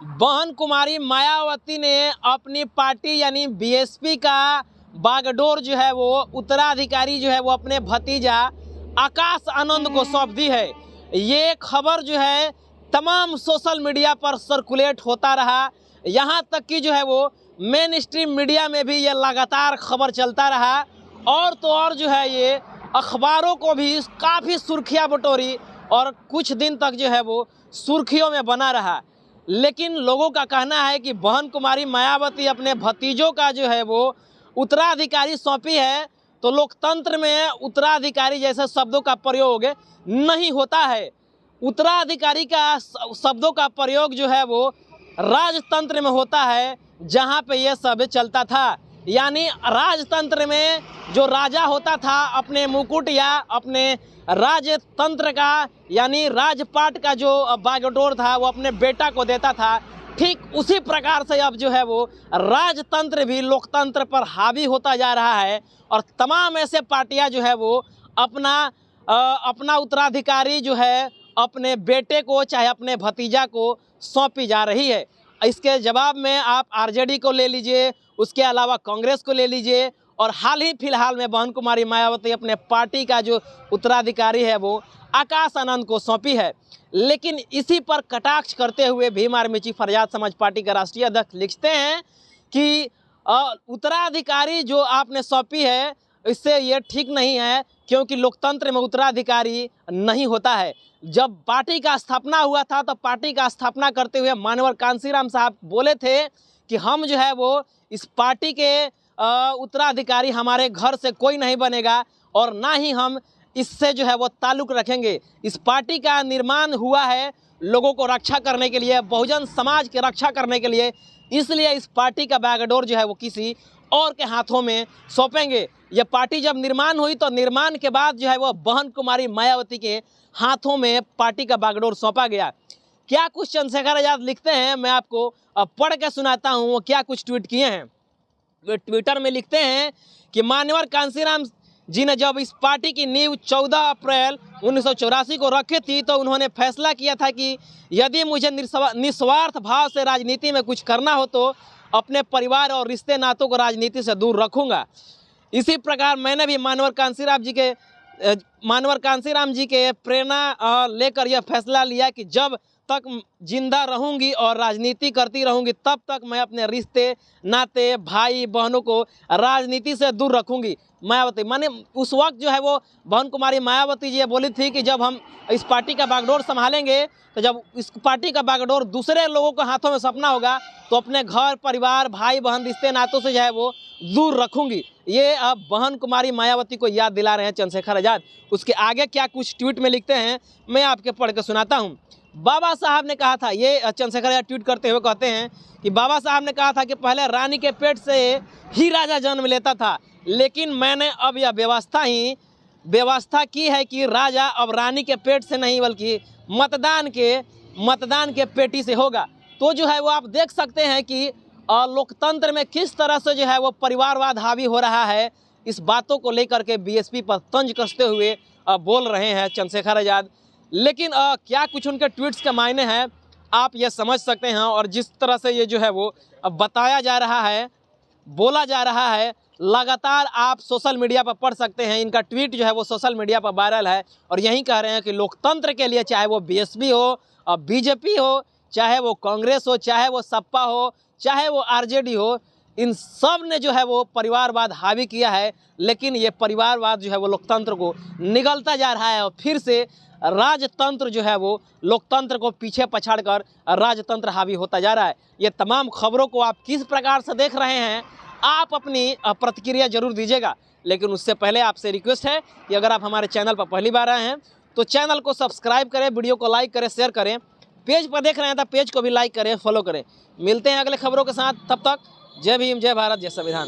बहन कुमारी मायावती ने अपनी पार्टी यानी बीएसपी का बागडोर जो है वो उत्तराधिकारी जो है वो अपने भतीजा आकाश आनंद को सौंप दी है। ये खबर जो है तमाम सोशल मीडिया पर सर्कुलेट होता रहा, यहाँ तक कि जो है वो मेन स्ट्रीम मीडिया में भी ये लगातार खबर चलता रहा और तो और जो है ये अखबारों को भी काफ़ी सुर्खियाँ बटोरी और कुछ दिन तक जो है वो सुर्खियों में बना रहा। लेकिन लोगों का कहना है कि बहन कुमारी मायावती अपने भतीजों का जो है वो उत्तराधिकारी सौंपी है, तो लोकतंत्र में उत्तराधिकारी जैसे शब्दों का प्रयोग नहीं होता है। उत्तराधिकारी का शब्दों का प्रयोग जो है वो राजतंत्र में होता है, जहाँ पे ये सब चलता था। यानी राजतंत्र में जो राजा होता था अपने मुकुट या अपने राजतंत्र का यानी राजपाट का जो बागडोर था वो अपने बेटा को देता था। ठीक उसी प्रकार से अब जो है वो राजतंत्र भी लोकतंत्र पर हावी होता जा रहा है और तमाम ऐसे पार्टियां जो है वो अपना उत्तराधिकारी जो है अपने बेटे को चाहे अपने भतीजा को सौंपी जा रही है। इसके जवाब में आप आरजेडी को ले लीजिए, उसके अलावा कांग्रेस को ले लीजिए और हाल ही फिलहाल में बहन कुमारी मायावती अपने पार्टी का जो उत्तराधिकारी है वो आकाश आनंद को सौंपी है। लेकिन इसी पर कटाक्ष करते हुए Bhim army chief Azad Samaj party के राष्ट्रीय अध्यक्ष लिखते हैं कि उत्तराधिकारी जो आपने सौंपी है इससे ये ठीक नहीं है, क्योंकि लोकतंत्र में उत्तराधिकारी नहीं होता है। जब पार्टी का स्थापना हुआ था तो पार्टी का स्थापना करते हुए मानवर कांसीराम साहब बोले थे कि हम जो है वो इस पार्टी के उत्तराधिकारी हमारे घर से कोई नहीं बनेगा और ना ही हम इससे जो है वो ताल्लुक़ रखेंगे। इस पार्टी का निर्माण हुआ है लोगों को रक्षा करने के लिए, बहुजन समाज की रक्षा करने के लिए, इसलिए इस पार्टी का बागडोर जो है वो किसी और के हाथों में सौंपेंगे। यह पार्टी जब निर्माण हुई तो निर्माण के बाद जो है वो बहन कुमारी मायावती के हाथों में पार्टी का बागडोर सौंपा गया। क्या कुछ चंद्रशेखर आजाद लिखते हैं, मैं आपको पढ़ के सुनाता हूँ वो क्या कुछ ट्वीट किए हैं। वे ट्विटर में लिखते हैं कि मान्यवर कांसीराम जी ने जब इस पार्टी की नींव 14 अप्रैल 1984 को रखी थी तो उन्होंने फैसला किया था कि यदि मुझे निस्वार्थ भाव से राजनीति में कुछ करना हो तो अपने परिवार और रिश्ते नातों को राजनीति से दूर रखूंगा। इसी प्रकार मैंने भी मानवर कांसीराम जी के प्रेरणा लेकर यह फैसला लिया कि जब तक जिंदा रहूंगी और राजनीति करती रहूंगी तब तक मैं अपने रिश्ते नाते भाई बहनों को राजनीति से दूर रखूंगी। मायावती माने उस वक्त जो है वो बहन कुमारी मायावती जी ये बोली थी कि जब हम इस पार्टी का बागडोर संभालेंगे तो जब इस पार्टी का बागडोर दूसरे लोगों के हाथों में सपना होगा तो अपने घर परिवार भाई बहन रिश्ते नातों से जो है वो दूर रखूंगी। ये अब बहन कुमारी मायावती को याद दिला रहे हैं चंद्रशेखर आजाद। उसके आगे क्या कुछ ट्वीट में लिखते हैं मैं आपके पढ़ के सुनाता हूँ। बाबा साहब ने कहा था, ये चंद्रशेखर आजाद ट्वीट करते हुए कहते हैं कि बाबा साहब ने कहा था कि पहले रानी के पेट से ही राजा जन्म लेता था, लेकिन मैंने अब यह व्यवस्था की है कि राजा अब रानी के पेट से नहीं बल्कि मतदान के पेटी से होगा। तो जो है वो आप देख सकते हैं कि लोकतंत्र में किस तरह से जो है वो परिवारवाद हावी हो रहा है। इस बातों को लेकर के बीएसपी पर तंज कसते हुए बोल रहे हैं चंद्रशेखर आजाद। लेकिन क्या कुछ उनके ट्वीट्स के मायने हैं आप ये समझ सकते हैं। और जिस तरह से ये जो है वो बताया जा रहा है, बोला जा रहा है, लगातार आप सोशल मीडिया पर पढ़ सकते हैं। इनका ट्वीट जो है वो सोशल मीडिया पर वायरल है और यही कह रहे हैं कि लोकतंत्र के लिए चाहे वो बीएसपी हो, बीजेपी हो, चाहे वो कांग्रेस हो, चाहे वो सपा हो, चाहे वो आरजेडी हो, इन सब ने जो है वो परिवारवाद हावी किया है। लेकिन ये परिवारवाद जो है वो लोकतंत्र को निगलता जा रहा है और फिर से राजतंत्र जो है वो लोकतंत्र को पीछे पछाड़कर राजतंत्र हावी होता जा रहा है। ये तमाम खबरों को आप किस प्रकार से देख रहे हैं, आप अपनी प्रतिक्रिया जरूर दीजिएगा। लेकिन उससे पहले आपसे रिक्वेस्ट है कि अगर आप हमारे चैनल पर पहली बार आए हैं तो चैनल को सब्सक्राइब करें, वीडियो को लाइक करें, शेयर करें। पेज पर देख रहे हैं तो पेज को भी लाइक करें, फॉलो करें। मिलते हैं अगले खबरों के साथ, तब तक जय भीम, जय भारत, जय संविधान।